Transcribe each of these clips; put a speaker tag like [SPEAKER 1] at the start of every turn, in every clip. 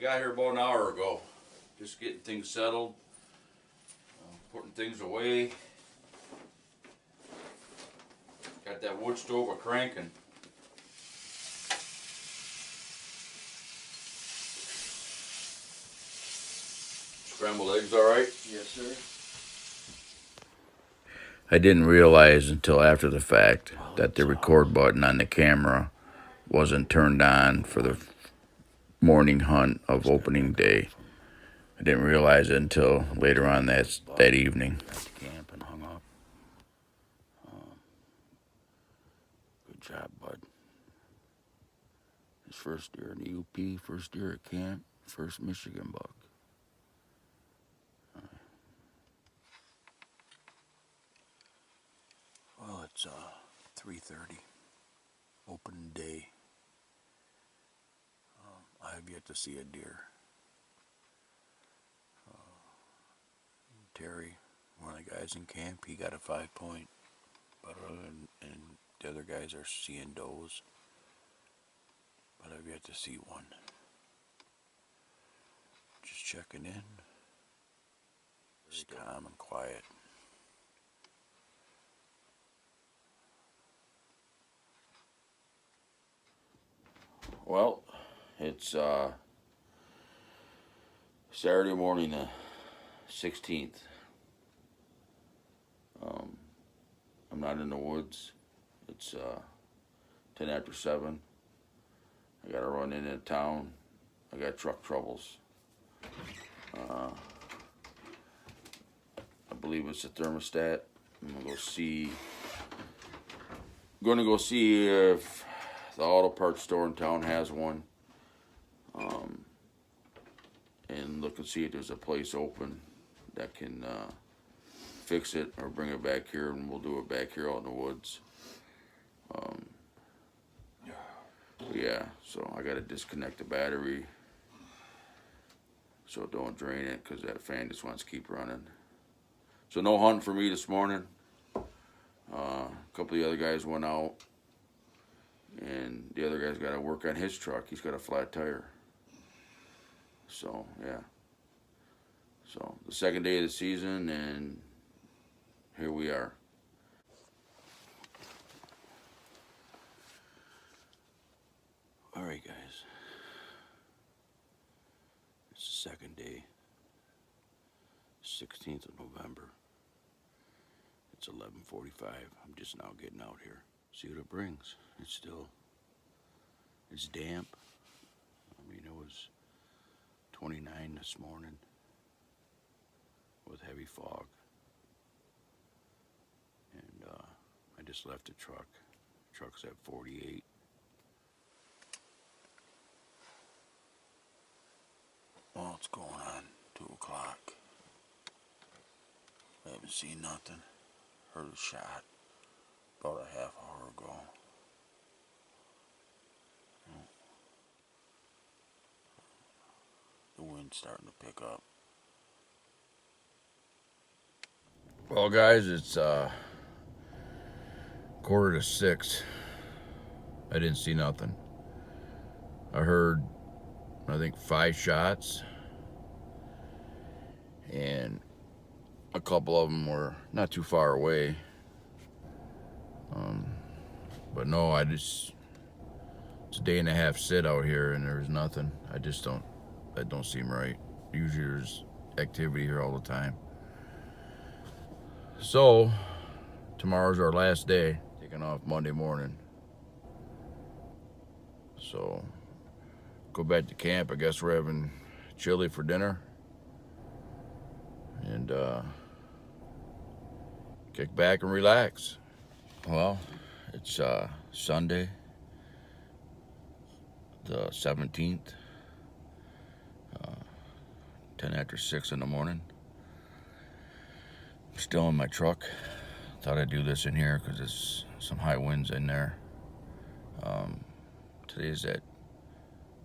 [SPEAKER 1] got here about an hour ago. Just getting things settled, putting things away. Got that wood stove a cranking. Scrambled eggs all right?
[SPEAKER 2] Yes, sir.
[SPEAKER 1] I didn't realize until after the fact that the record button on the camera wasn't turned on for the morning hunt of opening day. I didn't realize it until later on that evening. Got to camp and hung up. Good job, bud. His first year in the UP, first year at camp, first Michigan buck. Well, it's 3:30, opening day. I have yet to see a deer. Terry, one of the guys in camp, he got a 5-point, but and the other guys are seeing does. But I've yet to see one. Just checking in. It's calm and quiet. Well, it's Saturday morning, the 16th. I'm not in the woods. It's 10 after 7. I gotta run into town. I got truck troubles. I believe it's a thermostat. I'm gonna go see if the auto parts store in town has one. And look and see if there's a place open that can fix it or bring it back here, and we'll do it back here out in the woods. Yeah, so I gotta disconnect the battery so it don't drain it, because that fan just wants to keep running. So no hunting for me this morning. A couple of the other guys went out, and the other guy's got to work on his truck. He's got a flat tire. So yeah. So the second day of the season, and here we are. All right, guys. It's the second day, 16th of November. It's 11:45. I'm just now getting out here. See what it brings. It's damp. I mean, it was 29 this morning with heavy fog. And I just left the truck. Truck's at 48. Well, what's going on? 2 o'clock. I haven't seen nothing. Heard a shot about a half hour ago. The wind's starting to pick up. Well, guys, it's 5:45. I didn't see nothing. I heard, I think, 5 shots, and a couple of them were not too far away. But no, it's a day and a half sit out here, and there's nothing. That don't seem right. Usually there's activity here all the time. So tomorrow's our last day, taking off Monday morning. So go back to camp. I guess we're having chili for dinner, and kick back and relax. Well, it's Sunday, the 17th, 10 after 6 in the morning. I'm still in my truck. Thought I'd do this in here because there's some high winds in there. Today's that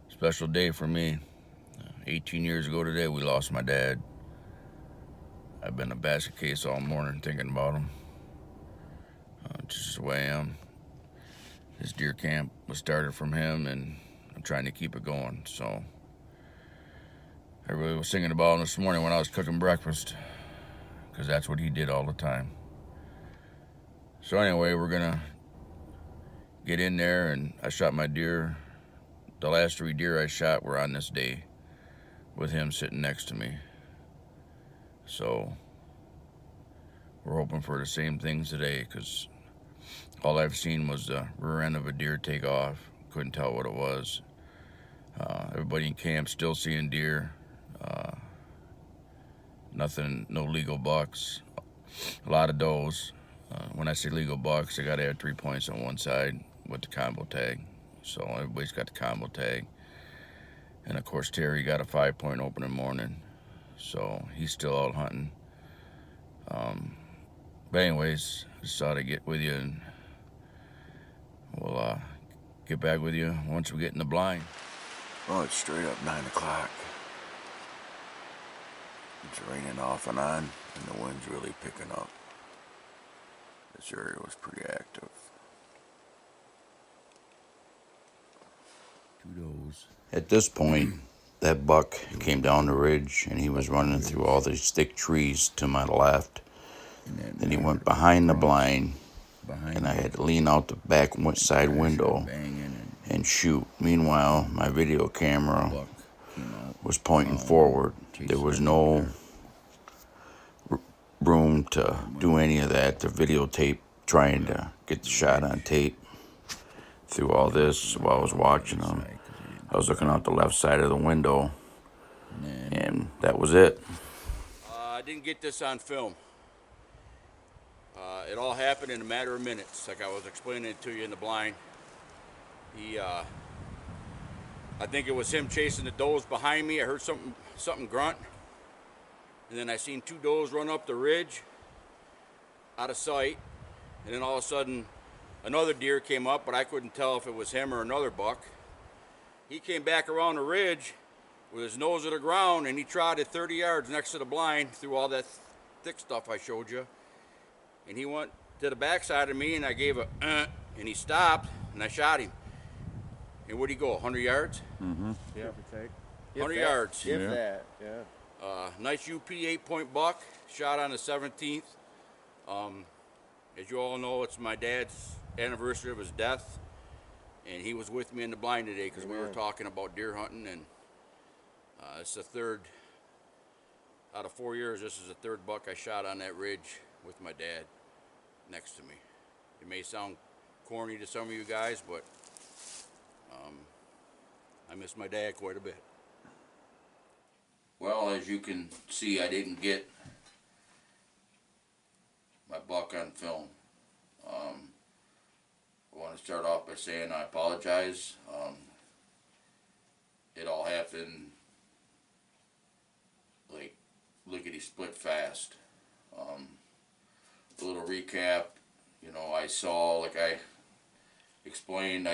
[SPEAKER 1] special day for me. 18 years ago today, we lost my dad. I've been a basket case all morning thinking about him. Just the way I am. This deer camp was started from him, and I'm trying to keep it going. So Everybody was singing about him this morning when I was cooking breakfast, because that's what he did all the time. So anyway, we're gonna get in there, and I shot my deer. The last 3 deer I shot were on this day, with him sitting next to me. So we're hoping for the same things today, because all I've seen was the rear end of a deer take off. Couldn't tell what it was. Everybody in camp still seeing deer. Nothing, no legal bucks. A lot of does. When I say legal bucks, they got to have 3 points on one side with the combo tag. So everybody's got the combo tag. And of course, Terry got a 5-point opening morning. So he's still out hunting. But anyways, just thought I'd get with you, and we'll get back with you once we get in the blind. Well, it's straight up 9 o'clock. It's raining off and on, and the wind's really picking up. This area was pretty active. 2 does. At this point, that buck came down the ridge, and he was running through all these thick trees to my left. Then he went behind the blind, and I had to lean out the back side window and shoot. Meanwhile, my video camera was pointing forward. There was no room to do any of that, to videotape, trying to get the shot on tape. Through all this, while I was watching them, I was looking out the left side of the window, and that was it. I didn't get this on film. It all happened in a matter of minutes, like I was explaining it to you in the blind. I think it was him chasing the does behind me. I heard something grunt, and then I seen 2 does run up the ridge out of sight, and then all of a sudden another deer came up, but I couldn't tell if it was him or another buck. He came back around the ridge with his nose to the ground, and he trotted 30 yards next to the blind through all that thick stuff I showed you. And he went to the backside of me, and I gave a and he stopped, and I shot him. And where'd he go, 100 yards?
[SPEAKER 2] Mm-hmm. Yeah.
[SPEAKER 1] 100 yards.
[SPEAKER 2] If that, yeah.
[SPEAKER 1] Nice UP 8-point buck, shot on the 17th. As you all know, it's my dad's anniversary of his death, and he was with me in the blind today because we were talking about deer hunting, and it's the 3rd out of 4 years. This is the 3rd buck I shot on that ridge with my dad next to me. It may sound corny to some of you guys, but I miss my dad quite a bit. Well, as you can see, I didn't get my buck on film. I want to start off by saying I apologize. It all happened like lickety split fast. A little recap, I saw, like I explained,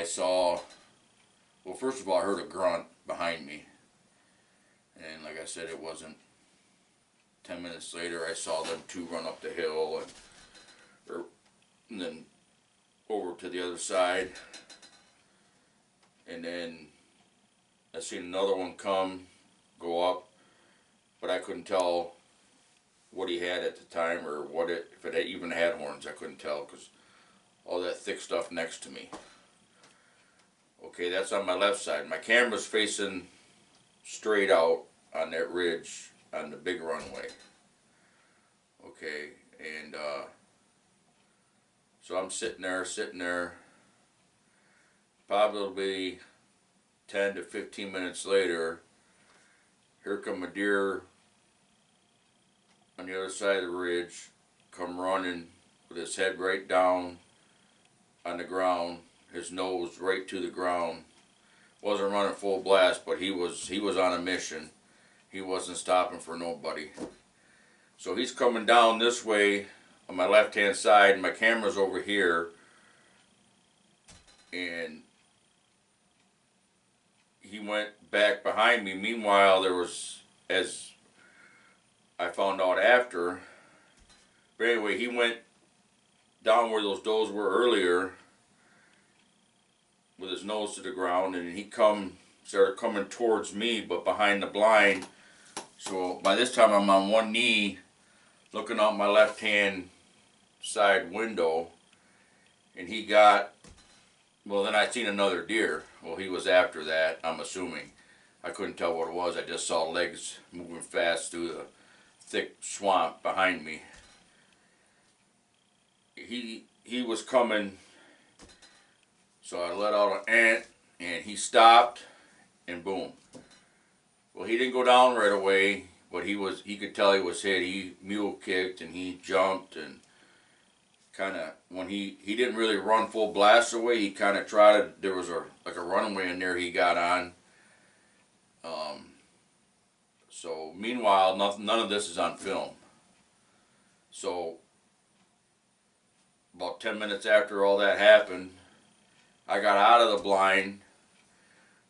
[SPEAKER 1] well, first of all, I heard a grunt behind me. And like I said, it wasn't 10 minutes later, I saw them 2 run up the hill and then over to the other side. And then I seen another one go up, but I couldn't tell what he had at the time, or if it even had horns. I couldn't tell because all that thick stuff next to me. Okay, that's on my left side. My camera's facing straight out on that ridge on the big runway. Okay, and so I'm sitting there. Probably 10 to 15 minutes later, here come a deer on the other side of the ridge, come running with his head right down on the ground, his nose right to the ground. Wasn't running full blast, but he was on a mission. He wasn't stopping for nobody. So he's coming down this way on my left hand side, and my camera's over here, and he went back behind me. Meanwhile, there was, as I found out after, but anyway, he went down where those does were earlier with his nose to the ground, and he started coming towards me, but behind the blind So by this time I'm on one knee looking out my left hand side window, and he got, well, then I seen another deer. Well, he was after that, I'm assuming. I couldn't tell what it was. I just saw legs moving fast through the thick swamp behind me. He was coming, so I let out an ant, and he stopped, and boom. Well, he didn't go down right away, but he could tell he was hit. He mule kicked, and he jumped, and kind of, when he didn't really run full blast away, he kind of trotted. There was a runway in there he got on. So meanwhile, none of this is on film. So about 10 minutes after all that happened, I got out of the blind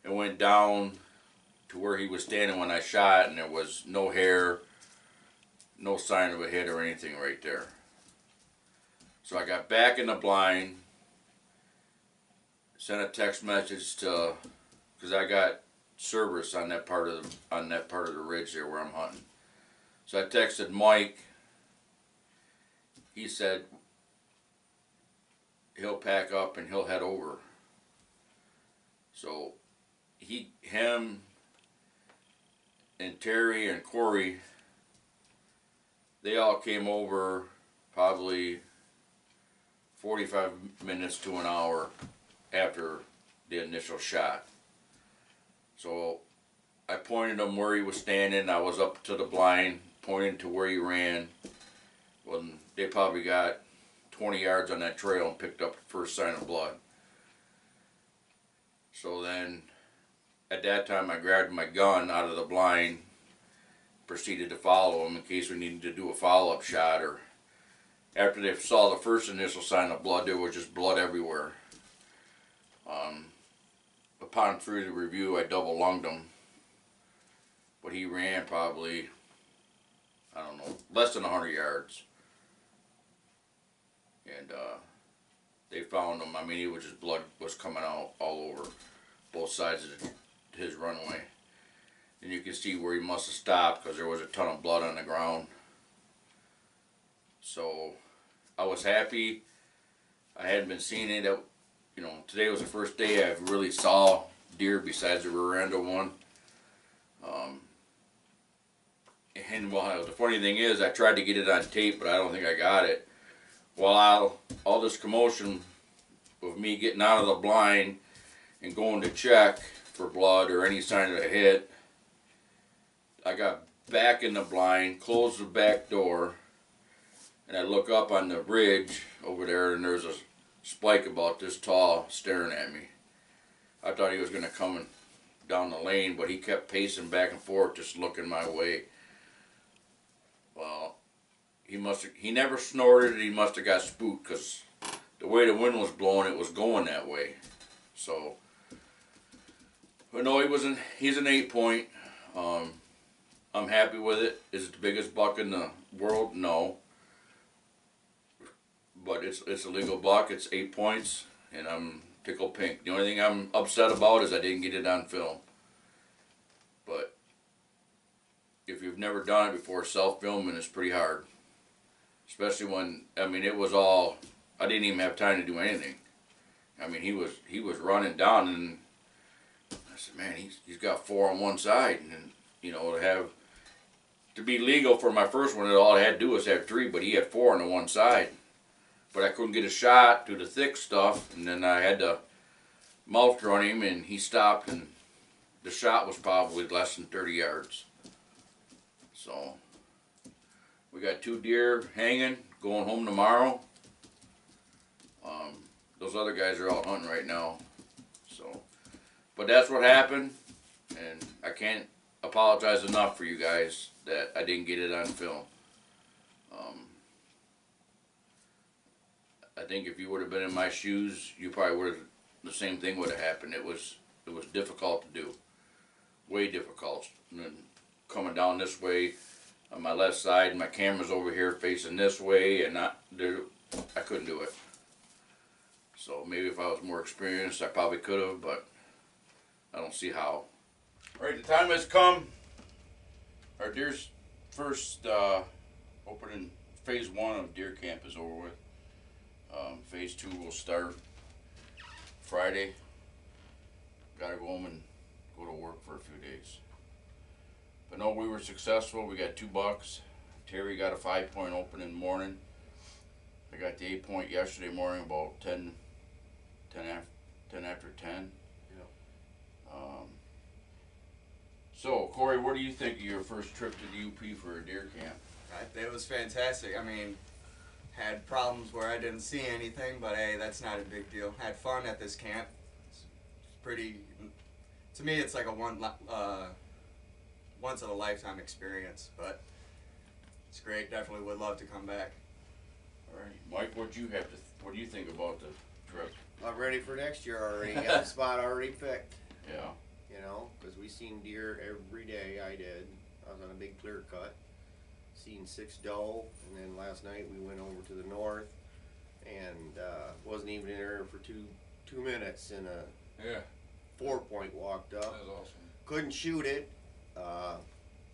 [SPEAKER 1] and went down to where he was standing when I shot, and there was no hair, no sign of a hit or anything right there. So I got back in the blind, sent a text message to, because I got service on that part of the ridge there where I'm hunting. So I texted Mike. He said he'll pack up and he'll head over. So him and Terry and Corey, they all came over probably 45 minutes to an hour after the initial shot. So I pointed him where he was standing. I was up to the blind, pointing to where he ran. Well, they probably got 20 yards on that trail and picked up the first sign of blood. So then, at that time, I grabbed my gun out of the blind, proceeded to follow him in case we needed to do a follow-up shot, or after they saw the first initial sign of blood, there was just blood everywhere. Upon further review, I double lunged him, but he ran probably, I don't know, less than 100 yards. And they found him. I mean, he was just, blood was coming out all over both sides of his runway. And you can see where he must have stopped because there was a ton of blood on the ground. So I was happy. I hadn't been seeing it. Today was the first day I really saw deer besides the rear-end one. And well, the funny thing is, I tried to get it on tape, but I don't think I got it. While all this commotion of me getting out of the blind and going to check for blood or any sign of a hit, I got back in the blind, closed the back door, and I look up on the ridge over there, and there's a spike about this tall staring at me. I thought he was going to come down the lane, but he kept pacing back and forth, just looking my way. Well, he never snorted. He must have got spooked because the way the wind was blowing, it was going that way. So, but no, he's an 8-point. I'm happy with it. Is it the biggest buck in the world? No. But it's a legal buck. It's 8 points, and I'm tickled pink. The only thing I'm upset about is I didn't get it on film. But if you've never done it before, self-filming is pretty hard. Especially when, I mean, it was all, I didn't even have time to do anything. I mean, he was running down, and I said, man, he's got 4 on one side, and to be legal for my first one, all I had to do was have 3, but he had 4 on the one side. But I couldn't get a shot through the thick stuff, and then I had to mouth run him, and he stopped, and the shot was probably less than 30 yards. So we got 2 deer hanging, going home tomorrow. Those other guys are out hunting right now. So, but that's what happened, and I can't apologize enough for you guys that I didn't get it on film. I think if you would have been in my shoes, you probably would have, the same thing would have happened. It was difficult to do, way difficult. And then coming down this way on my left side, my camera's over here facing this way, and I couldn't do it. So maybe if I was more experienced, I probably could have, but I don't see how. All right, the time has come. Our deer's first opening phase 1 of deer camp is over with. Phase 2 will start Friday. Gotta go home and go to work for a few days. But no, we were successful. We got 2 bucks. Terry got a 5-point open in the morning. I got the 8-point yesterday morning about 10 after 10.
[SPEAKER 3] Yep.
[SPEAKER 1] So, Corey, what do you think of your first trip to the UP for a deer camp?
[SPEAKER 3] It was fantastic. I mean, had problems where I didn't see anything, but hey, that's not a big deal. Had fun at this camp. It's pretty, to me, it's like a once in a lifetime experience, but it's great. Definitely would love to come back.
[SPEAKER 1] All right, Mike, what do you think about the trip?
[SPEAKER 4] I'm ready for next year already. Got the spot already picked.
[SPEAKER 1] Yeah.
[SPEAKER 4] You know, because we seen deer every day. I did. I was on a big clear cut. Seen 6 doe, and then last night we went over to the north, and wasn't even in there for two minutes, and a 4-point walked up.
[SPEAKER 5] That was awesome.
[SPEAKER 4] Couldn't shoot it.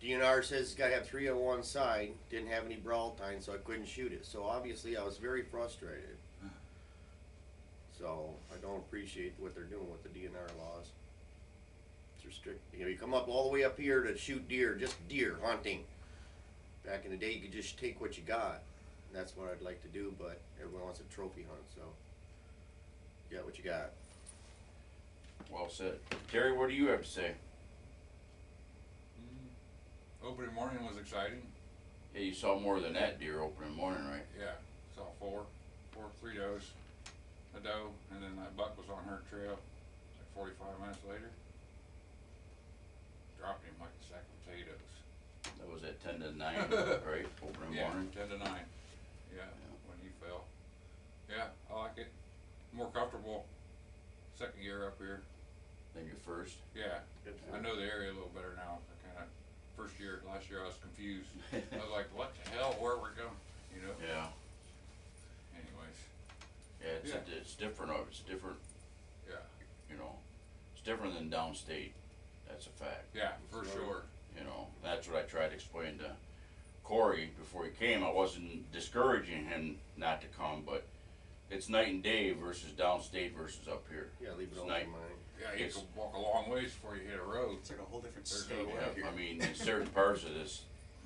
[SPEAKER 4] DNR says it's got to have 3 on one side. Didn't have any brawl time, so I couldn't shoot it. So obviously I was very frustrated. So I don't appreciate what they're doing with the DNR laws. It's restrict. You know, you come up all the way up here to shoot deer, just deer hunting. Back in the day, you could just take what you got. And that's what I'd like to do, but everyone wants a trophy hunt, so you got what you got.
[SPEAKER 1] Well said. Terry, what do you have to say?
[SPEAKER 5] Opening morning was exciting.
[SPEAKER 1] Yeah, you saw more than that deer opening morning, right?
[SPEAKER 5] Yeah, saw 3 does, a doe, and then that buck was on her trail. Like 45 minutes later, dropped him like a sack of potatoes.
[SPEAKER 1] That was at 10 to 9, right? Opening
[SPEAKER 5] Yeah,
[SPEAKER 1] morning.
[SPEAKER 5] 10 to 9. Yeah, when he fell. Yeah, I like it. More comfortable. Second year up here.
[SPEAKER 1] Then your first.
[SPEAKER 5] Yeah, I know the area a little better now. I kind of last year I was confused. I was like, what the hell? Where are we going? You know.
[SPEAKER 1] Yeah.
[SPEAKER 5] Anyways.
[SPEAKER 1] Yeah, it's different. It's different.
[SPEAKER 5] Yeah.
[SPEAKER 1] You know, it's different than downstate. That's a fact.
[SPEAKER 5] Yeah, for sure.
[SPEAKER 1] You know, that's what I tried to explain to Corey before he came. I wasn't discouraging him not to come, but it's night and day versus downstate versus up here.
[SPEAKER 4] Yeah, leave it
[SPEAKER 1] It's
[SPEAKER 4] all
[SPEAKER 1] night.
[SPEAKER 4] in mind.
[SPEAKER 5] Yeah, you can walk a long ways before you hit a road.
[SPEAKER 3] It's like a whole different
[SPEAKER 5] There's
[SPEAKER 3] state
[SPEAKER 5] no way.
[SPEAKER 3] out here.
[SPEAKER 1] I mean, in certain parts of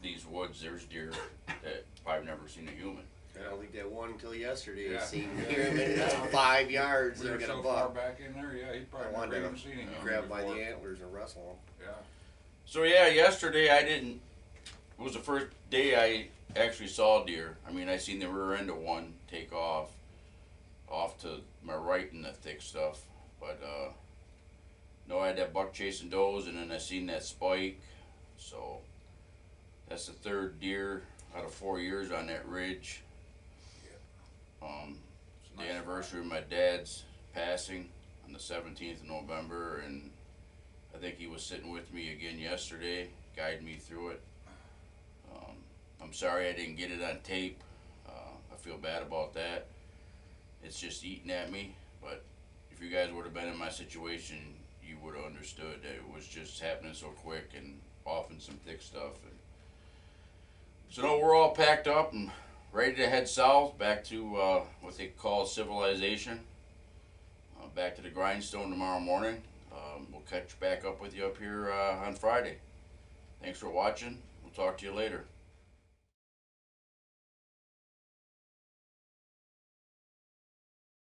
[SPEAKER 1] these woods, there's deer that I've never seen a human.
[SPEAKER 4] I don't think that one until yesterday.
[SPEAKER 5] Yeah.
[SPEAKER 4] Seen him at 5 yards.
[SPEAKER 5] We
[SPEAKER 4] They
[SPEAKER 5] were
[SPEAKER 4] got
[SPEAKER 5] so
[SPEAKER 4] a
[SPEAKER 5] far
[SPEAKER 4] buck.
[SPEAKER 5] back in there, yeah, he
[SPEAKER 4] I
[SPEAKER 5] probably
[SPEAKER 4] wanted
[SPEAKER 5] never
[SPEAKER 4] to
[SPEAKER 5] even seen him.
[SPEAKER 4] grab by
[SPEAKER 5] before.
[SPEAKER 4] the antlers and wrestle him.
[SPEAKER 5] Yeah.
[SPEAKER 1] So yeah, yesterday it was the first day I actually saw deer. I mean, I seen the rear end of one take off to my right in the thick stuff, but no, I had that buck chasing does, and then I seen that spike. So that's the 3rd deer out of 4 years on that ridge.
[SPEAKER 5] It's
[SPEAKER 1] The
[SPEAKER 5] nice.
[SPEAKER 1] anniversary of my dad's passing on the 17th of November, and I think he was sitting with me again yesterday, guiding me through it. I'm sorry I didn't get it on tape. I feel bad about that. It's just eating at me, but if you guys would have been in my situation, you would have understood that it was just happening so quick and off in some thick stuff. And so no, we're all packed up and ready to head south back to what they call civilization. Back to the grindstone tomorrow morning. We'll catch back up with you up here on Friday. Thanks for watching. We'll talk to you later.